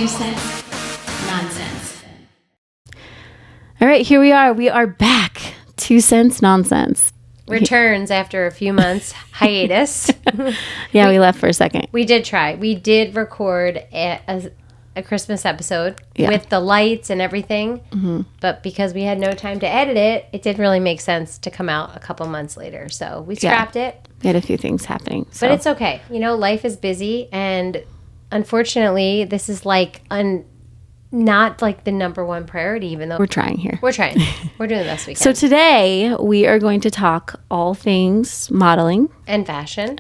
2 cents nonsense. All right, here we are. We are back. 2 cents nonsense. Returns after a few months hiatus. Yeah, we left for a second. We did try. We did record a Christmas episode with the lights and everything. Mm-hmm. But because we had no time to edit it, it didn't really make sense to come out a couple months later. So we scrapped it. We had a few things happening. So. But it's okay. You know, life is busy. And unfortunately, this is like not like the number one priority, even though we're trying here. We're trying. We're doing the best we can. So today we are going to talk all things modeling and fashion.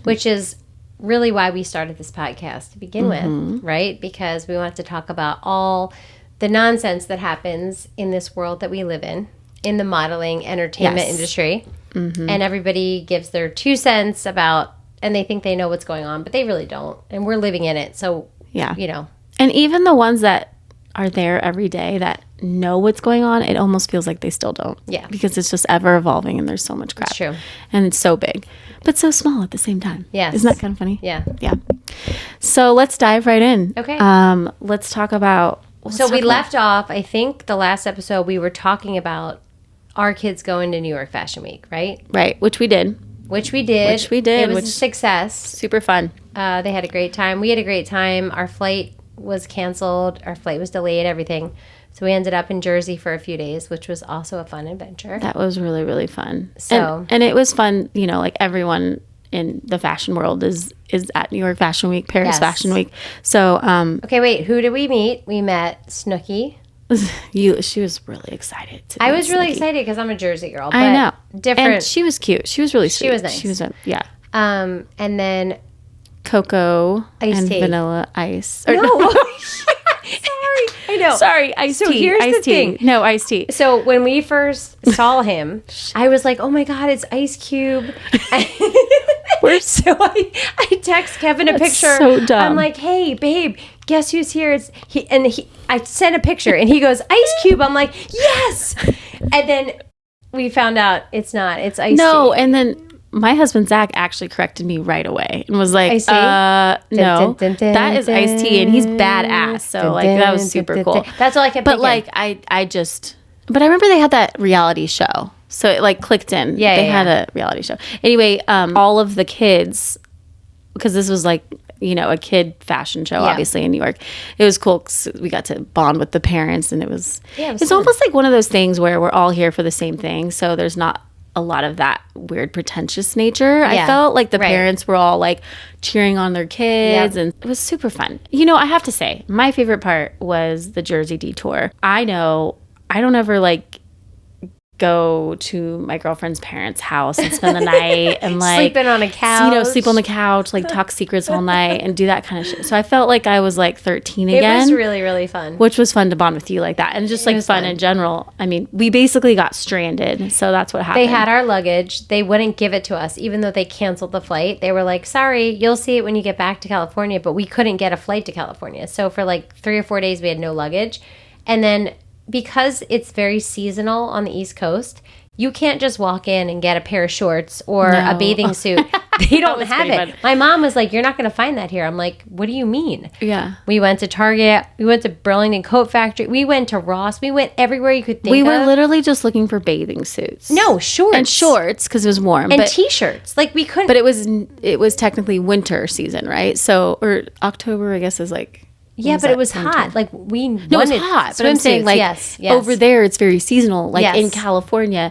Which is really why we started this podcast to begin with, right? Because we want to talk about all the nonsense that happens in this world that we live in the modeling entertainment industry. Mm-hmm. And everybody gives their 2 cents about, and they think they know what's going on, but they really don't. And we're living in it. So, you know. And even the ones that are there every day that know what's going on, it almost feels like they still don't. Yeah. Because it's just ever evolving and there's so much crap. It's true. And it's so big, but so small at the same time. Yes. Isn't that kind of funny? Yeah. Yeah. So let's dive right in. Okay. Let's talk about... we left off, I think the last episode we were talking about our kids going to New York Fashion Week, right? Right, which we did. It was a success. Super fun. They had a great time. We had a great time. Our flight was canceled. Our flight was delayed, everything. So we ended up in Jersey for a few days, which was also a fun adventure. That was really, really fun. So, and it was fun, you know, like everyone in the fashion world is at New York Fashion Week, Paris Fashion Week. So, okay, wait, who did we meet? We met Snooki. She was really excited. I was really excited because I'm a Jersey girl. But I know. Different. And she was cute. She was really sweet. She was nice. She was yeah. And then cocoa iced and tea. Vanilla ice. No. Sorry. I know. Sorry, iced tea. Here's iced the tea. thing. No, iced tea. So when we first saw him, I was like, oh my God, it's Ice Cube. So I text Kevin a picture. So dumb. I'm like, hey, babe, guess who's here? I sent a picture and he goes, Ice Cube. I'm like, yes. And then we found out it's not. It's Ice No, tea. and then my husband Zach actually corrected me right away and was like, Iced tea? no, that is iced tea, and he's badass. So like that was super cool. That's all I kept But thinking. like but I remember they had that reality show, so it like clicked in. Yeah, they had a reality show. Anyway, all of the kids, because this was like, you know, a kid fashion show, obviously in New York. It was cool 'cause we got to bond with the parents, and it's fun. almost like one of those things where we're all here for the same thing. So there's not a lot of that weird pretentious nature. Yeah. I felt like the parents were all like cheering on their kids, and it was super fun. You know, I have to say, my favorite part was the Jersey detour. I know I don't ever like go to my girlfriend's parents' house and spend the night and like sleeping on a couch. You know, sleep on the couch, like talk secrets all night and do that kind of shit. So I felt like I was like 13 again. It was really, really fun. Which was fun to bond with you like that. And just like fun in general. I mean, we basically got stranded. So that's what happened. They had our luggage. They wouldn't give it to us, even though they canceled the flight. They were like, sorry, you'll see it when you get back to California. But we couldn't get a flight to California. So for like 3 or 4 days, we had no luggage. And then because it's very seasonal on the East Coast, you can't just walk in and get a pair of shorts or a bathing suit. They don't have it. Fun. My mom was like, you're not going to find that here. I'm like, what do you mean? Yeah. We went to Target. We went to Burlington Coat Factory. We went to Ross. We went everywhere you could think We of. were literally just looking for bathing suits. No, shorts. And shorts because it was warm. And T-shirts. Like we couldn't. But it was technically winter season, right? So, or October, I guess, is like... Yeah, but it was hot. Like we wanted No, it was hot. But I'm saying, like, yes. over there, it's very seasonal. Like Yes. in California,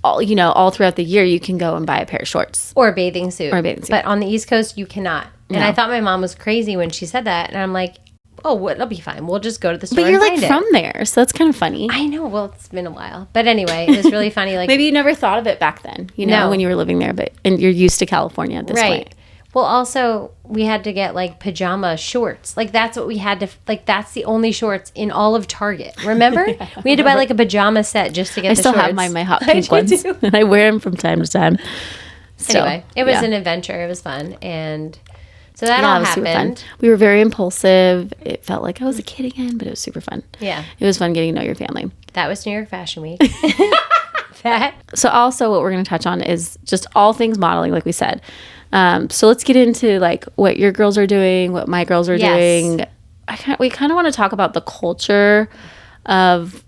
all throughout the year, you can go and buy a pair of shorts. or a bathing suit. bathing suit. But on the East Coast, you cannot. And No. I thought my mom was crazy when she said that. And I'm like, oh, well, it'll be fine. We'll just go to the store But you're and like find from there, so that's kind of funny. I know. Well, it's been a while. But anyway, it was really funny. Like Maybe you never thought of it back then, No. when you were living there, and you're used to California at this point. Well, also, we had to get like pajama shorts. Like that's what we had to, like that's the only shorts in all of Target. Remember? We had to buy like a pajama set just to get I the still shorts. have my hot I pink do ones, too. and I wear them from time to time. So, Anyway, it was yeah. an adventure. It was fun. And so that Yeah, all it was super fun. happened. We were very impulsive. It felt like I was a kid again, but it was super fun. Yeah. It was fun getting to know your family. That was New York Fashion Week. That. So also what we're going to touch on is just all things modeling, like we said. So let's get into like what your girls are doing, what my girls are Yes. doing. we kind of want to talk about the culture of,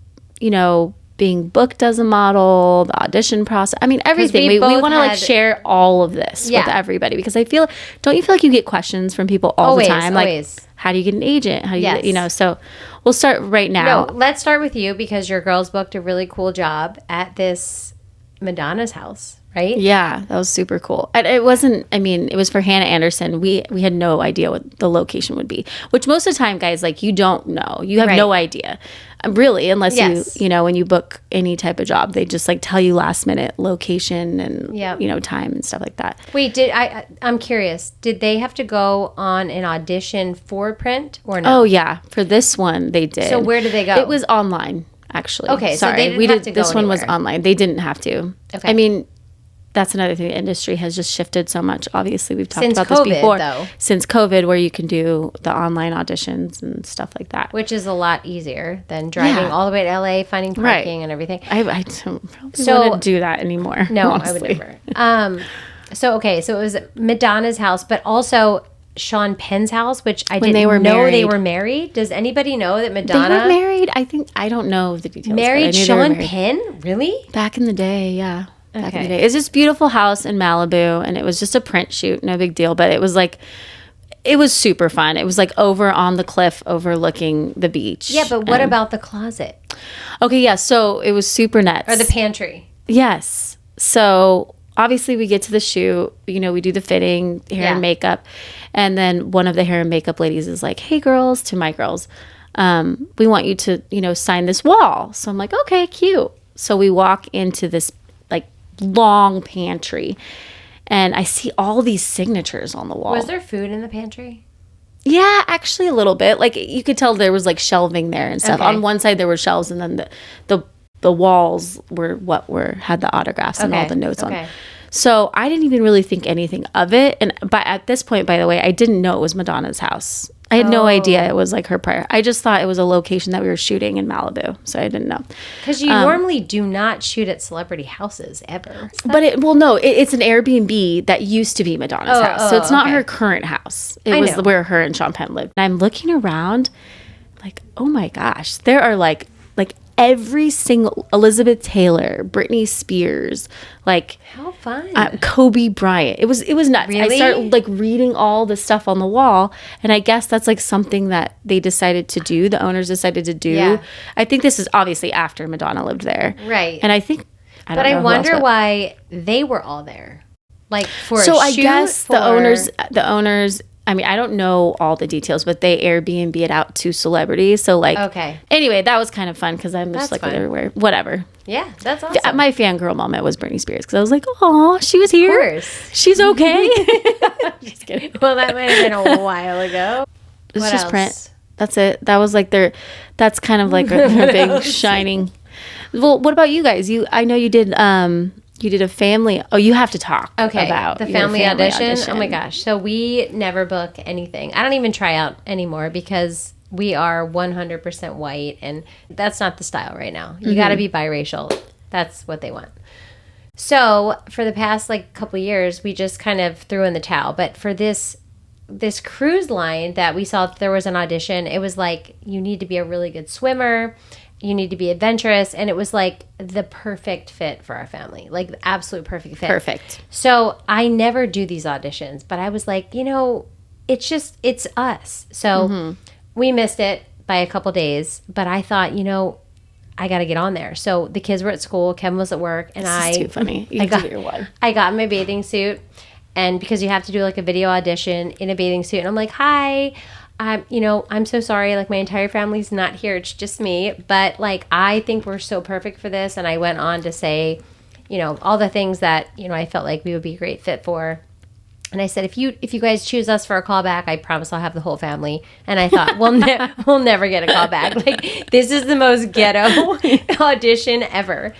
being booked as a model, the audition process. I mean, everything. We want to like share all of this with everybody, because don't you feel like you get questions from people all the time? Always. Like, how do you get an agent? How do you get, so we'll start right now. No, let's start with you, because your girls booked a really cool job at this Madonna's house, right? Yeah, that was super cool. And it wasn't, it was for Hannah Anderson. We had no idea what the location would be, which most of the time, guys, like, you don't know. You have no idea, really, unless you when you book any type of job, they just like tell you last minute location and, time and stuff like that. Wait, I'm curious. Did they have to go on an audition for print or no? Oh, yeah. For this one, they did. So where did they go? It was online. Actually, okay. Sorry, so they didn't have to go this one anywhere. was online. They didn't have to. Okay. That's another thing. The industry has just shifted so much. Obviously, we've talked Since about COVID, this before. though. Since COVID, where you can do the online auditions and stuff like that, which is a lot easier than driving all the way to LA, finding parking and everything. I wouldn't do that anymore. No, honestly. I would never. So it was Madonna's house, but also Sean Penn's house, which I didn't know they were married. Does anybody know that Madonna? They were married. I don't know the details. Married Sean Penn? Really? Back in the day, yeah. Back in the day. It's this beautiful house in Malibu, and it was just a print shoot, no big deal. But it was super fun. It was like over on the cliff overlooking the beach. Yeah, but what about the closet? Okay, yeah. So it was super nuts. Or the pantry? Yes. So obviously we get to the shoot, we do the fitting, hair and makeup. And then one of the hair and makeup ladies is like, hey girls, to my girls, we want you to, sign this wall. So I'm like, okay, cute. So we walk into this like long pantry, and I see all these signatures on the wall. Was there food in the pantry? Yeah, actually a little bit. Like, you could tell there was like shelving there and stuff. On one side there were shelves, and then the walls were had the autographs and all the notes on. So I didn't even really think anything of it. But at this point, by the way, I didn't know it was Madonna's house. I had no idea it was like her prior. I just thought it was a location that we were shooting in Malibu. So I didn't know. Because you normally do not shoot at celebrity houses ever. But it's an Airbnb that used to be Madonna's house. So it's not her current house. It was where her and Sean Penn lived. And I'm looking around like, oh my gosh, there are like every single Elizabeth Taylor, Britney Spears, like how fun, Kobe Bryant. It was nuts. Really? I started like reading all the stuff on the wall, and I guess that's like something that they decided to do. The owners decided to do. Yeah. I think this is obviously after Madonna lived there, right? And I think, I wonder why they were all there, like for a shoot. So I guess the owners. I mean, I don't know all the details, but they Airbnb it out to celebrities. So, like, anyway, that was kind of fun because I'm just like everywhere. Whatever. Yeah, that's awesome. My fangirl moment was Britney Spears because I was like, oh, she was here. Of course. She's okay. Just kidding. Well, that might have been a while ago. It's just print. That's it. That was like that's kind of like a big shining. Well, what about you guys? I know you did a family. Oh, you have to talk about the family audition. Oh my gosh. So we never book anything. I don't even try out anymore because we are 100% white, and that's not the style right now. You got to be biracial. That's what they want. So for the past like couple years, we just kind of threw in the towel. But for this cruise line that we saw, there was an audition. It was like, you need to be a really good swimmer. You need to be adventurous. And it was like the perfect fit for our family, like the absolute perfect fit. Perfect. So I never do these auditions, but I was like, it's us. So we missed it by a couple days, but I thought, I got to get on there. So the kids were at school, Kevin was at work, and this is too funny. You have to do your one. I got my bathing suit, and because you have to do like a video audition in a bathing suit, and I'm like, hi, I'm so sorry. Like, my entire family's not here. It's just me. But like, I think we're so perfect for this. And I went on to say, all the things that, I felt like we would be a great fit for. And I said, if you guys choose us for a callback, I promise I'll have the whole family. And I thought, we'll never get a callback. Like, this is the most ghetto audition ever.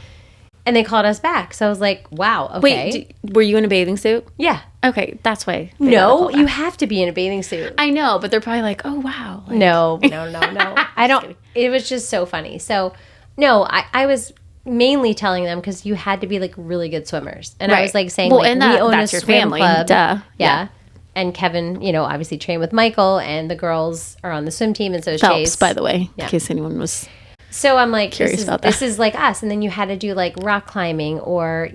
And they called us back. So I was like, wow, okay. Wait, were you in a bathing suit? Yeah. Okay, that's why. No, you have to be in a bathing suit. I know, but they're probably like, oh, wow. Like, no. I don't. It was just so funny. So, no, I was mainly telling them because you had to be like really good swimmers. And I was like saying, we own a swim club. Duh. Yeah. and Kevin, obviously trained with Michael, and the girls are on the swim team, and so is Phelps, Chase. by the way, Yeah. in case anyone was So I'm like, curious about that. This is like us. And then you had to do like rock climbing, or,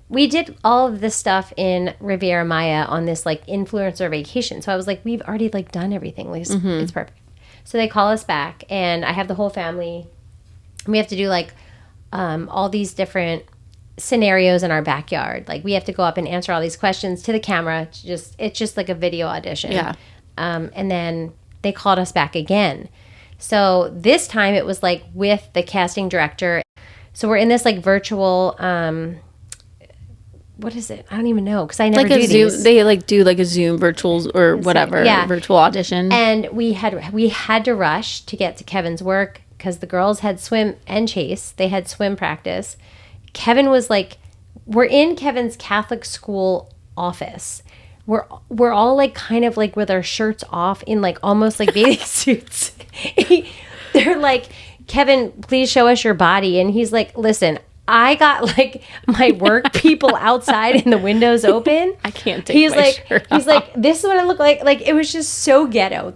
we did all of this stuff in Riviera Maya on this like influencer vacation. So I was like, we've already like done everything. Like, it's perfect. So they call us back, and I have the whole family. We have to do like all these different scenarios in our backyard. Like we have to go up and answer all these questions to the camera. It's just like a video audition. Yeah. And then they called us back again. So this time it was like with the casting director. So we're in this like virtual, what is it? I don't even know, because I never like do a Zoom. these. They like do like a Zoom virtuals or whatever, virtual audition. And we had to rush to get to Kevin's work because the girls had swim and Chase. They had swim practice. Kevin was like, we're in Kevin's Catholic school office. We're all like kind of like with our shirts off in like almost like bathing suits. They're like, Kevin, please show us your body. And he's like, listen, I got like my work people outside and the windows open. I can't take my shirt off. He's like, this is what I look like. Like, it was just so ghetto.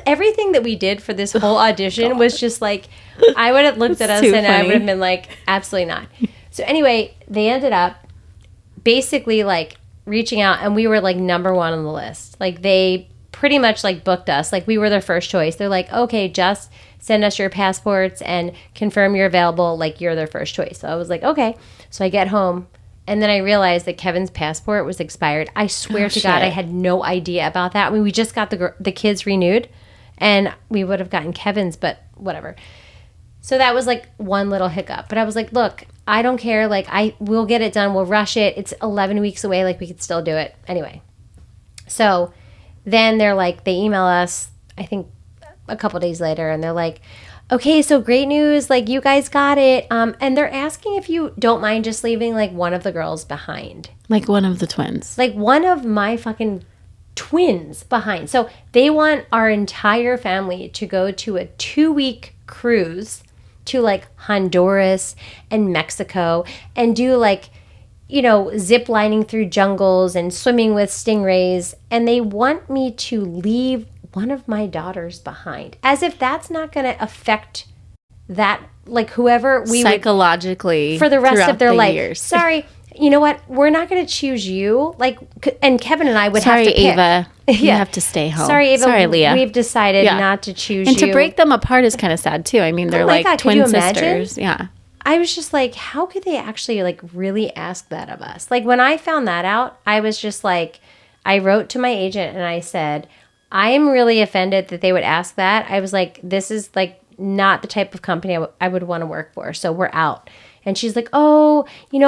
Everything that we did for this whole audition was just like, I would have looked at us and I would have been like, absolutely not. So anyway, they ended up basically like reaching out, and we were like number one on the list. Like they pretty much like booked us. Like we were their first choice. They're like, okay, just send us your passports and confirm you're available. Like you're their first choice. So I was like, okay. So I get home, and then I realized that Kevin's passport was expired. I swear to God, I had no idea about that. I mean, we just got the kids renewed, and we would have gotten Kevin's, but whatever. So that was like one little hiccup. But I was like, look, I don't care. Like we'll get it done. We'll rush it. It's 11 weeks away. Like we could still do it. Anyway. So then they're like, they email us, I think a couple days later, and they're like, okay, so great news. Like you guys got it. And they're asking if you don't mind just leaving like one of the girls behind. Like one of the twins. Like one of my fucking twins behind. So they want our entire family to go to a 2-week cruise to like Honduras and Mexico and do like, zip lining through jungles and swimming with stingrays. And they want me to leave one of my daughters behind, as if that's not going to affect that, like whoever we psychologically would, for the rest of their life. Years. Sorry, you know what? We're not going to choose you. Like, and Kevin and I would have to pick. Ava, you have to stay home. Sorry, Ava. Sorry, Leah. We've decided not to choose and you. to break them apart is kind of sad too. I mean, they're like God, twin could you imagine? sisters. Yeah. I was just like, how could they actually like really ask that of us? Like when I found that out, I was just like, I wrote to my agent and I said, I am really offended that they would ask that. I was like, this is like not the type of company I would want to work for. So we're out. And she's like, oh,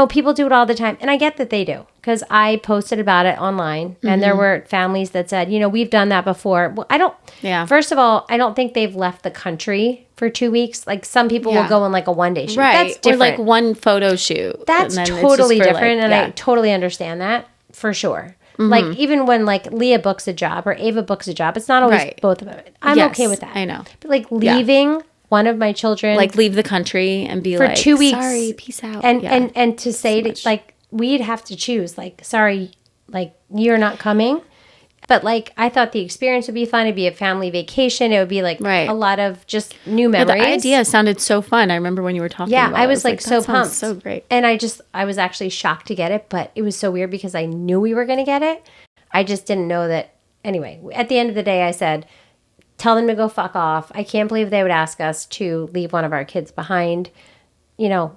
people do it all the time. And I get that they do, because I posted about it online, and there were families that said, we've done that before. Well, first of all, I don't think they've left the country for 2 weeks. Like some people will go on like a one-day shoot. Right. That's different. Or like one photo shoot. That's totally different. And I totally understand that for sure. Like even when like Leah books a job or Ava books a job, it's not always both of them. I'm okay with that. I know. But like leaving one of my children, like leave the country and be for like 2 weeks, sorry, peace out, and to say to, like we'd have to choose, like, sorry, like you're not coming. But like I thought the experience would be fun. It'd be a family vacation. It would be like a lot of just new memories. The idea sounded so fun. I remember when you were talking about it. I was like so pumped. So great. And I was actually shocked to get it, but it was so weird because I knew we were going to get it. I just didn't know that. Anyway, at the end of the day, I said, tell them to go fuck off. I can't believe they would ask us to leave one of our kids behind.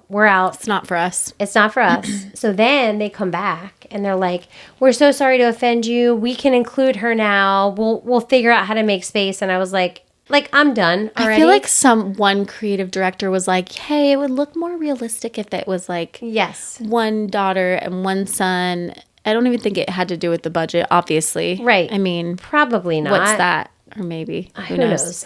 We're out. It's not for us. It's not for us. So then they come back and they're like, we're so sorry to offend you. We can include her now. We'll figure out how to make space. And I was like I'm done already. I feel like one creative director was like, hey, it would look more realistic if it was like one daughter and one son. I don't even think it had to do with the budget, obviously. Right. I mean, probably not. What's that? Or maybe. Who knows?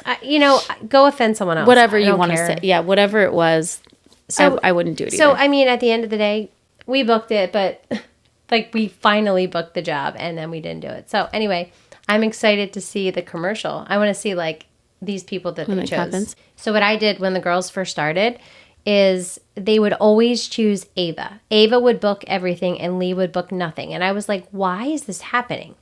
Go offend someone else. Whatever you want to say. Yeah, whatever it was. So I wouldn't do it either. So, I mean, at the end of the day, we booked it, but like we finally booked the job and then we didn't do it. So anyway, I'm excited to see the commercial. I want to see like these people that they chose. Happens. So what I did when the girls first started is they would always choose Ava. Ava would book everything and Lee would book nothing. And I was like, why is this happening?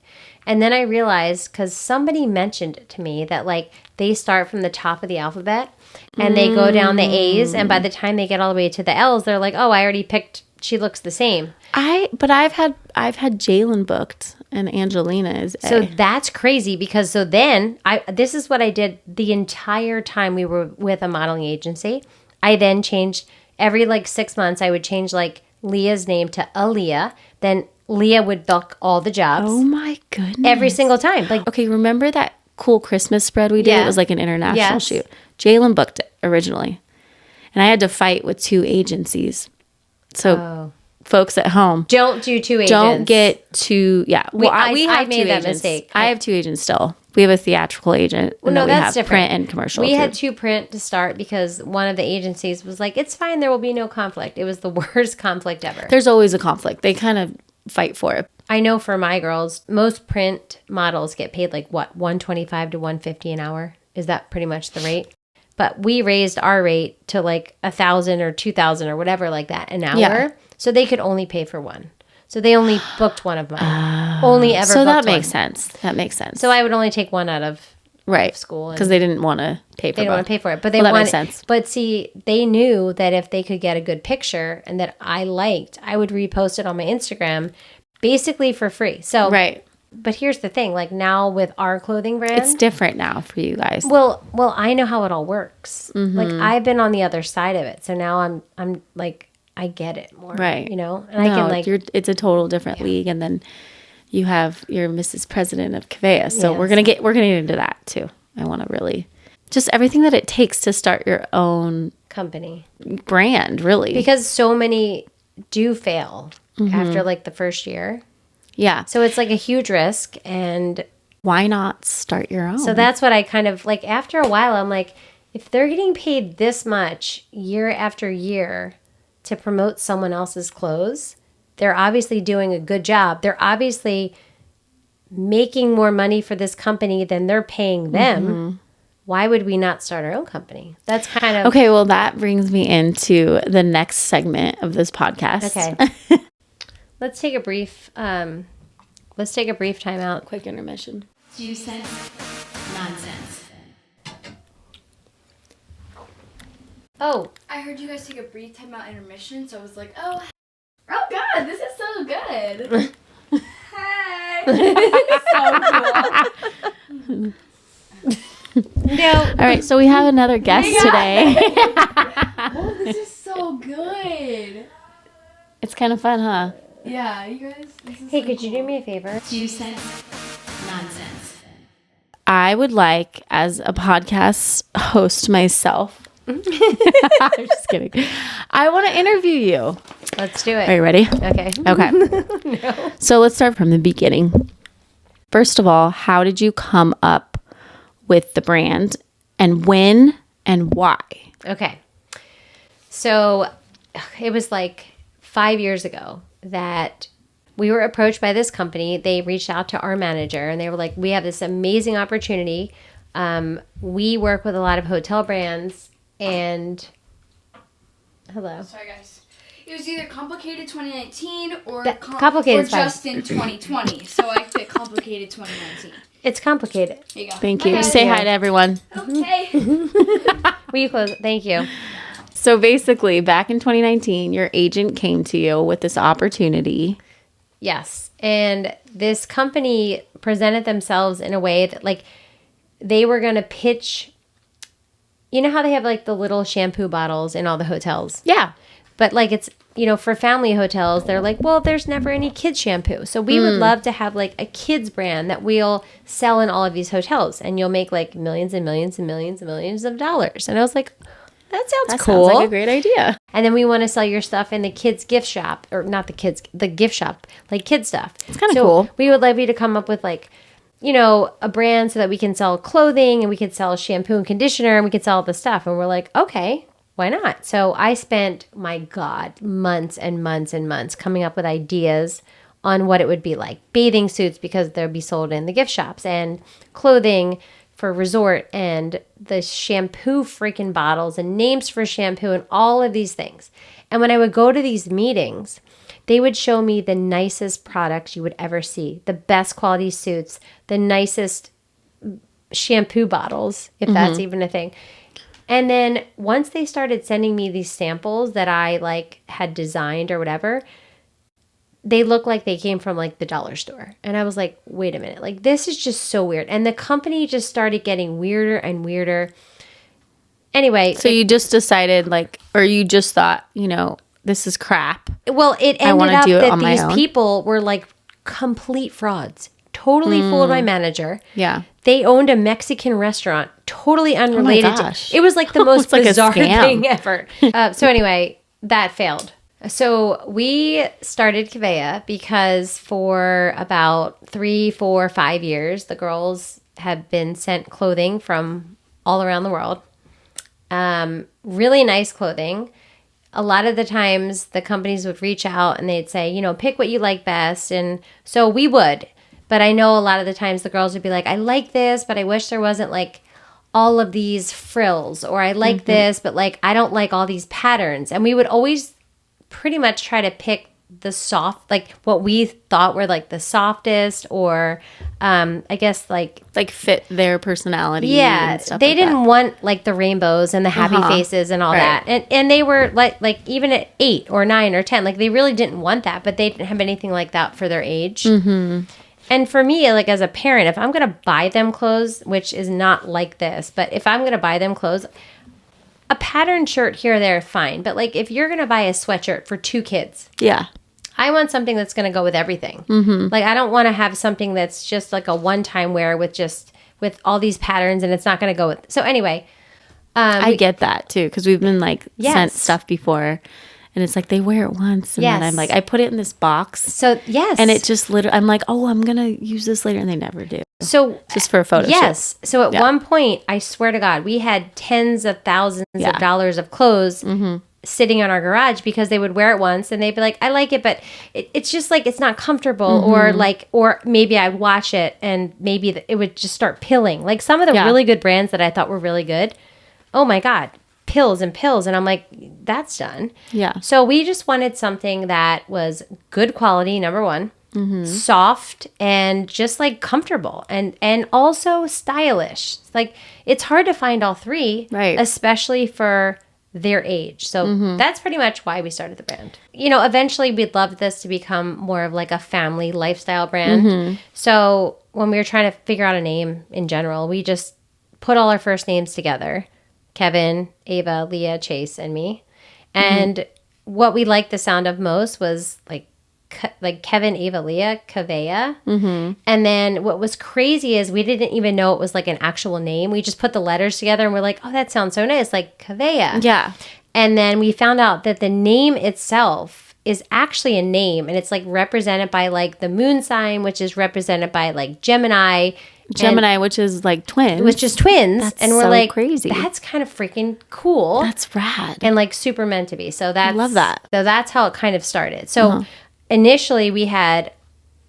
And then I realized, because somebody mentioned it to me, that like they start from the top of the alphabet and they go down the A's, and by the time they get all the way to the L's, they're like, oh, I already picked, she looks the same. But I've had Jalen booked and Angelina is A. So that's crazy, because so then this is what I did the entire time we were with a modeling agency. I then changed every like 6 months. I would change like Leah's name to Aaliyah. Then Leah would book all the jobs. Oh my goodness. Every single time. Like, okay, remember that cool Christmas spread we did? Yeah. It was like an international Yes. shoot. Jalen booked it originally. And I had to fight with 2 agencies. So folks at home, don't do 2 agents. don't get too, yeah. Well, we have made 2 that agents. mistake. I have 2 agents still. We have a theatrical agent. And No, then we that's have different. print and commercial. We too. had 2 print to start because one of the agencies was like, it's fine, there will be no conflict. It was the worst conflict ever. There's always a conflict. They kind of fight for it. I know for my girls, most print models get paid like what, $125 to $150 an hour. Is that pretty much the rate? But we raised our rate to like $1,000 or $2,000 or whatever like that an hour. Yeah. So they could only pay for one. So they only booked one of mine. Only ever. So that booked makes one. sense. That makes sense. So I would only take one out of right. school. Because they didn't want to pay for They didn't want both. to pay for it, but they Well, that wanted. makes sense. But see, they knew that if they could get a good picture and that I liked, I would repost it on my Instagram, basically for free. So Right. But here's the thing: like now with our clothing brand, It's different now for you guys. well, I know how it all works. Mm-hmm. Like I've been on the other side of it, so now I'm like I get it more, Right. You know, and I can like it's a total different league, and then you're Mrs. President of KAVEAH. So Yes. we're gonna get into that too. I want to really just everything that it takes to start your own company brand, really. because so many do fail Mm-hmm. after like the first year. Yeah. So it's like a huge risk, and Why not start your own? so that's what I kind of like. After a while, I'm like, if they're getting paid this much year after year to promote someone else's clothes, they're obviously doing a good job. They're obviously making more money for this company than they're paying them. Mm-hmm. Why would we not start our own company? That's kind of okay. Well, that brings me into the next segment of this podcast. Okay. Let's take a brief time out. Quick intermission. 2 cents. Nonsense. Oh, I heard you guys take a brief time out intermission, so I was like, oh God, this is so good. Hey. no. All right. So we have another guest today. Oh, this is so good. It's kind of fun, huh? Yeah, you guys. This is Hey, so could you cool. do me a favor? 2 cents. Nonsense. I would like, as a podcast host myself, I'm just kidding. I want to interview you. Let's do it. Are you ready? Okay. Okay. So let's start from the beginning. First of all, how did you come up with the brand, and when and why? Okay. So it was like 5 years ago that we were approached by this company. They reached out to our manager and they were like, we have this amazing opportunity. We work with a lot of hotel brands and hello. Sorry, guys. It was either complicated 2019 or Complicated or is fine. just in 2020. So I fit complicated 2019. It's complicated. Here you go. Thank you. Okay. Say hi to everyone. Okay. Will you close? Thank you. So basically, back in 2019, your agent came to you with this opportunity. Yes. And this company presented themselves in a way that like they were going to pitch, you know how they have like the little shampoo bottles in all the hotels? Yeah. But like it's, you know, for family hotels, they're like, well, there's never any kids shampoo. So we would love to have like a kids brand that we'll sell in all of these hotels and you'll make like millions and millions and millions and millions of dollars. And I was like, that sounds That cool. sounds like a great idea. And then we want to sell your stuff in the kids gift shop, or not the kids, the gift shop, like kid stuff. It's kinda cool. We would love you to come up with like, you know, a brand so that we can sell clothing and we could sell shampoo and conditioner and we could sell all the stuff. And we're like, okay, why not? So I spent, my God, months and months and months coming up with ideas on what it would be like. Bathing suits because they'll be sold in the gift shops, and clothing for resort, and the shampoo freaking bottles and names for shampoo and all of these things. And when I would go to these meetings, they would show me the nicest products you would ever see, the best quality suits, the nicest shampoo bottles, if that's even a thing. And then once they started sending me these samples that I like had designed or whatever, they looked like they came from like the dollar store. And I was like, wait a minute, like this is just so weird. And the company just started getting weirder and weirder. Anyway. So you just decided like, or you just thought, you know, this is crap. Well, it ended wanna up do it that on my these own. people were like complete frauds. Totally fooled my manager. Yeah. They owned a Mexican restaurant, totally unrelated. gosh. It was like the most like a bizarre scam. thing ever. So anyway, that failed. So we started KAVEAH because for about 3, 4, 5 years, the girls have been sent clothing from all around the world. Really nice clothing. A lot of the times the companies would reach out and they'd say, you know, pick what you like best. And so we would. But I know a lot of the times the girls would be like, I like this, but I wish there wasn't like all of these frills. Or I like this, but like I don't like all these patterns. And we would always pretty much try to pick the soft, like what we thought were like the softest or I guess like fit their personality. And stuff they like didn't that. want like the rainbows and the happy faces and all Right. that. And they were like even at 8 or 9 or 10, like they really didn't want that, but they didn't have anything like that for their age. And for me, like as a parent, if I'm going to buy them clothes, which is not like this, but if I'm going to buy them clothes, a patterned shirt here or there, fine. But like if you're going to buy a sweatshirt for 2 kids, Yeah. I want something that's going to go with everything. Like I don't want to have something that's just like a one-time wear with all these patterns and it's not going to go with. So anyway, I get that too because we've been like sent Yes. stuff before, and it's like they wear it once, and then Yes. I'm like, I put it in this box, so yes, and it just literally, I'm like, oh, I'm gonna use this later, and they never do. so Just for a photo shoot. yes. So at Yeah. one point, I swear to God, we had tens of thousands Yeah. of dollars of clothes sitting on our garage because they would wear it once and they'd be like, I like it, but it's just like it's not comfortable, or maybe I wash it and maybe it would just start pilling. Like some of the Yeah. really good brands that I thought were really good. Oh my God, pills and pills, and I'm like, that's done. Yeah. So we just wanted something that was good quality, number one, soft and just like comfortable and also stylish. Like it's hard to find all three, Right. especially for their age. So that's pretty much why we started the brand. You know, eventually we'd love this to become more of like a family lifestyle brand. So when we were trying to figure out a name in general, we just put all our first names together. Kevin, Ava, Leah, Chase, and me. And what we liked the sound of most was like Kevin, Ava, Leah, KAVEAH. And then what was crazy is we didn't even know it was like an actual name. We just put the letters together and we're like, oh, that sounds so nice, like KAVEAH. Yeah. And then we found out that the name itself is actually a name, and it's like represented by like the moon sign, which is represented by like Gemini, Which is like twins. which is twins. That's and we're so like, crazy. that's kind of freaking cool. That's rad. And like super meant to be. So that's, love that. So that's how it kind of started. So initially we had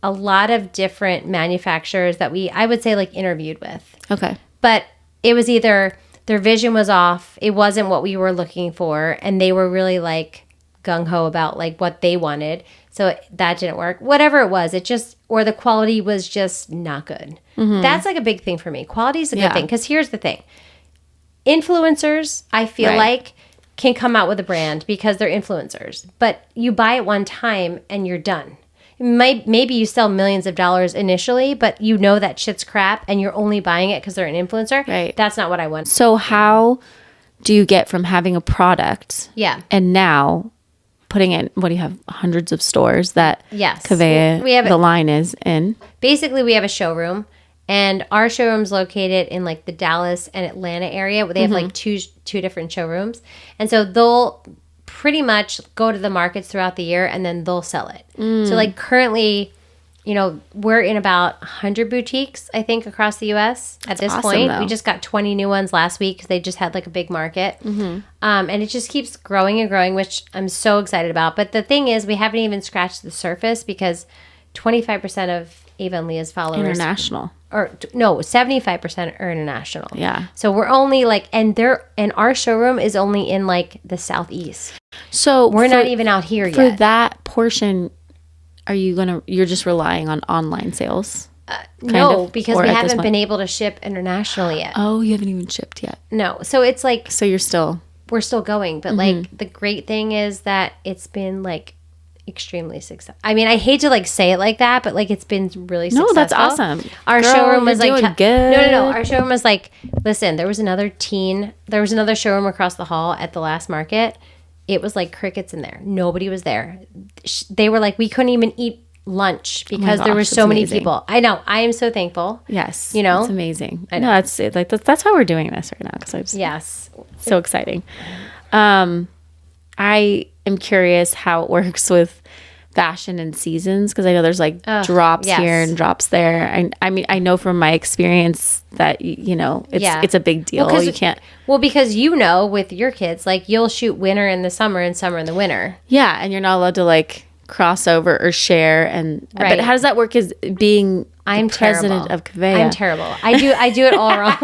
a lot of different manufacturers that I would say like interviewed with, Okay. but it was either their vision was off, it wasn't what we were looking for, and they were really like gung-ho about like what they wanted, so that didn't work. Whatever it was, it just, or the quality was just not good. That's like a big thing for me. Quality is a good Yeah. thing, because here's the thing. Influencers, I feel Right. like, can come out with a brand because they're influencers, but you buy it one time and you're done. Maybe you sell millions of dollars initially, but you know that shit's crap and you're only buying it because they're an influencer. Right. That's not what I want. So how do you get from having a product Yeah. and now putting it, what do you have, hundreds of stores that Yes. KAVEAH, We have the line is in? Basically, we have a showroom, and our showroom's located in like the Dallas and Atlanta area, where they have like two different showrooms, and so they'll pretty much go to the markets throughout the year, and then they'll sell it. So like currently, you know, we're in about 100 boutiques, I think, across the U.S. at this awesome, point. though. We just got 20 new ones last week because they just had like a big market. And it just keeps growing and growing, which I'm so excited about. But the thing is, we haven't even scratched the surface because 25% of Ava and Leah's followers. International. Or no, 75% are international. Yeah. So we're only like, and our showroom is only in like the Southeast. So We're not even out here for yet. that portion. You're just relying on online sales? No, of, because or we at this haven't point? been able to ship internationally yet. Oh, you haven't even shipped yet. No. So it's like, So you're still. we're still going. But like, the great thing is that it's been like extremely successful. I mean, I hate to like say it like that, but like it's been really successful. No, that's awesome. Our Girl, showroom was you're like doing good. No. Our showroom was like, listen, there was another showroom across the hall at the last market. It was like crickets in there. Nobody was there. They were like, we couldn't even eat lunch because there were gosh, so that's many amazing. people. I know. I am so thankful. Yes. You know? It's amazing. I know. No, it's like that's why we're doing this right now because I'm Yes. so exciting. I am curious how it works with fashion and seasons because I know there's like drops yes. here and drops there. And I mean, I know from my experience that you know it's a big deal. Well, you can't. Well, because with your kids, like you'll shoot winter in the summer and summer in the winter. Yeah, and you're not allowed to like cross over or share. And Right. but how does that work? As being I'm the president terrible. of KAVEAH? I'm terrible. I do it all wrong.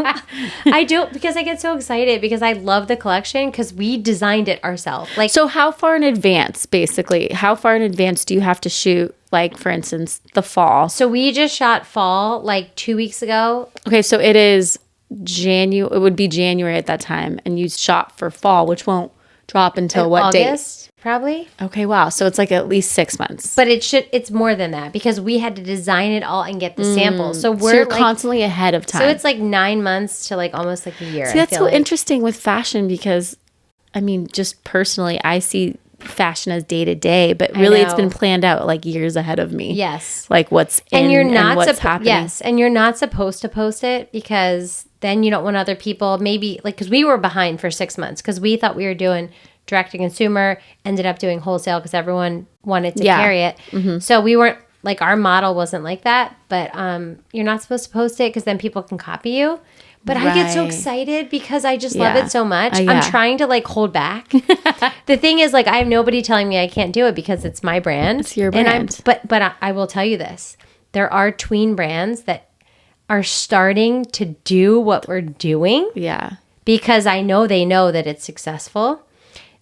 I do it because I get so excited because I love the collection because we designed it ourselves. Like So how far in advance, basically? How far in advance do you have to shoot? Like, for instance, the fall. so we just shot fall like 2 weeks ago. Okay, so it is January. It would be January at that time, and you shot for fall, which won't drop until what date? August, probably. Okay, wow. So it's like at least 6 months. But it's more than that because we had to design it all and get the samples. So So we're you're like, constantly ahead of time. so it's like 9 months to like almost like a year. See, that's I so feel like. interesting with fashion because, I mean, just personally, I see fashion as day to day, but really it's know. been planned out like years ahead of me. Yes. Like what's in And you're not what's happening. Yes, and you're not supposed to post it because then you don't want other people maybe like because we were behind for 6 months because we thought we were doing direct to consumer, ended up doing wholesale because everyone wanted to Yeah. carry it. So we weren't like our model wasn't like that, but you're not supposed to post it because then people can copy you. But I get so Right. excited because I just love Yeah. it so much. Yeah. I'm trying to like hold back. The thing is like I have nobody telling me I can't do it because it's my brand. It's your And brand. but I will tell you this. There are tween brands that are starting to do what we're doing Yeah. because I know they know that it's successful.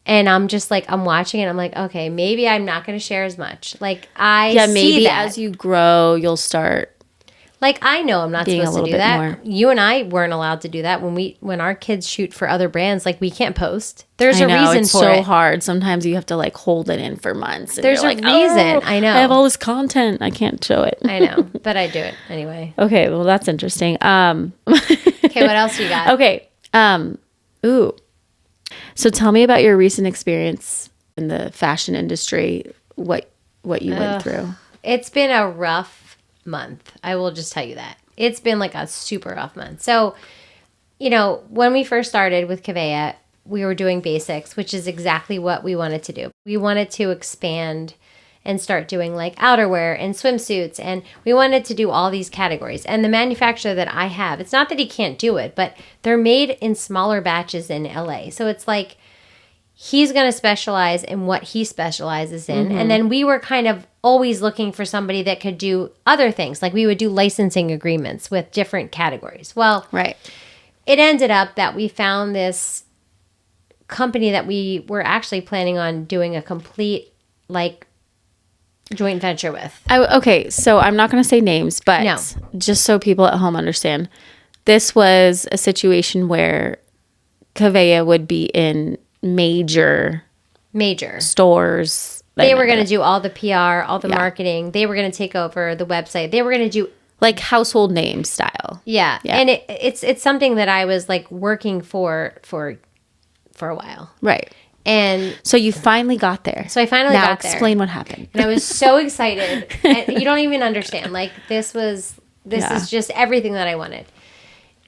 And I'm just like, I'm watching it. I'm like, okay, maybe I'm not going to share as much. Like Yeah, see maybe that. as you grow, you'll start. Like I know I'm not being a supposed to little do bit that. more. You and I weren't allowed to do that when our kids shoot for other brands. Like we can't post. There's I a know, reason it's for so it. hard. Sometimes you have to like hold it in for months. And There's you're a like, reason. "Oh, I know. I have all this content. I can't show it. I know, but I do it anyway. Okay, well that's interesting. Okay, what else you got? Okay. Ooh. So tell me about your recent experience in the fashion industry. What you went through. It's been a rough month. I will just tell you that. It's been like a super rough month. So, you know, when we first started with KAVEAH, we were doing basics, which is exactly what we wanted to do. We wanted to expand and start doing like outerwear and swimsuits, and we wanted to do all these categories. And the manufacturer that I have, it's not that he can't do it, but they're made in smaller batches in LA. So it's like he's going to specialize in what he specializes in. And then we were kind of always looking for somebody that could do other things. Like we would do licensing agreements with different categories. Well, Right. it ended up that we found this company that we were actually planning on doing a complete like joint venture with. Okay, so I'm not going to say names, but No. just so people at home understand, this was a situation where KAVEAH would be in major Major. stores. They were going to do all the PR, all the Yeah. marketing. They were going to take over the website. They were going to do like household name style. yeah. Yeah. And it's something that I was like working for a while. Right. And So you finally got there. so I finally now got there. explain what happened. And I was so excited. And you don't even understand. Like this Yeah. is just everything that I wanted.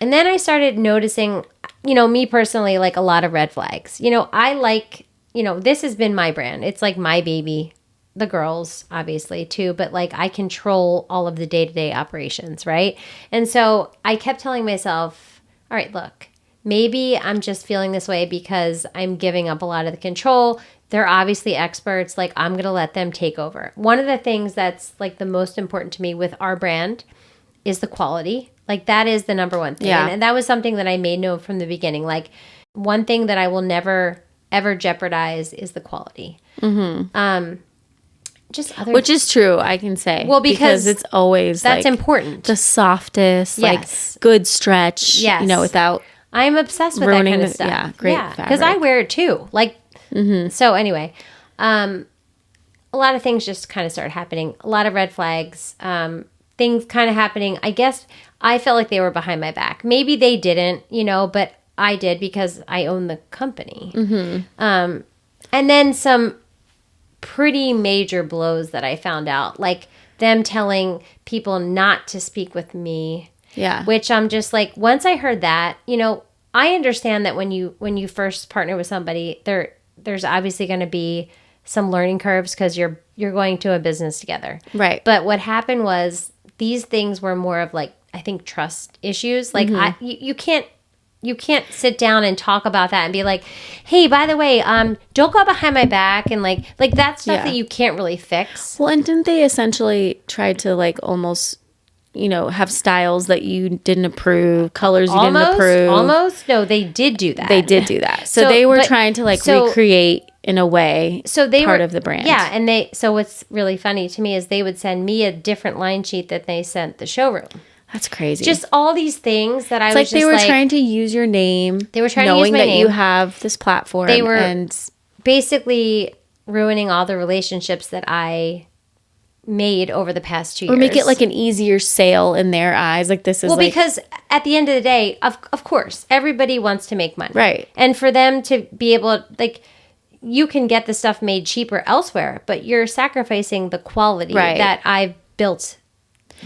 And then I started noticing, you know, me personally, like a lot of red flags. You know, I like, you know, this has been my brand. It's like my baby. The girls, obviously, too. But like I control all of the day-to-day operations, right? And so I kept telling myself, all right, look, maybe I'm just feeling this way because I'm giving up a lot of the control. they're obviously experts. Like, I'm going to let them take over. One of the things that's like the most important to me with our brand is the quality. Like, that is the number one thing. Yeah. And that was something that I made known from the beginning. Like, one thing that I will never, ever jeopardize is the quality. Just other Which is true, I can say. Well, because it's always that's like important. the softest, Yes. like good stretch, Yes. you know, without I'm obsessed with that ruining kind of the- stuff. yeah, great because I fabric. wear it too. Like, so anyway, a lot of things just kind of started happening. A lot of red flags, things kind of happening. I guess I felt like they were behind my back. Maybe they didn't, you know, but I did because I own the company. And then some pretty major blows that I found out, like them telling people not to speak with me. Yeah. Which I'm just like, once I heard that, you know, I understand that when you first partner with somebody, there's obviously going to be some learning curves because you're going to a business together. Right. But what happened was these things were more of like, I think, trust issues. Like you can't sit down and talk about that and be like, hey, by the way, don't go behind my back, and like that stuff Yeah. that you can't really fix. Well, and didn't they essentially try to like almost, you know, have styles that you didn't approve, colors you didn't approve? Almost. No, they did do that. They did do that. So, So, they were but- trying to like so- recreate in a way So they part were of the brand. Yeah, and so what's really funny to me is they would send me a different line sheet that they sent the showroom. That's crazy. Just all these things that I it's was like just they were like, trying to use your name. They were trying to use knowing my that you name. have this platform. They were and basically ruining all the relationships that I made over the past 2 years. or make it like an easier sale in their eyes. Like this is well, like, because at the end of the day, of course, everybody wants to make money. Right. And for them to be able, like, you can get the stuff made cheaper elsewhere, but you're sacrificing the quality Right. that I've built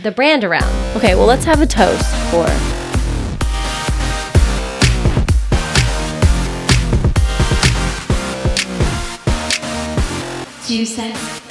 the brand around. okay, well, let's have a toast for 2 cents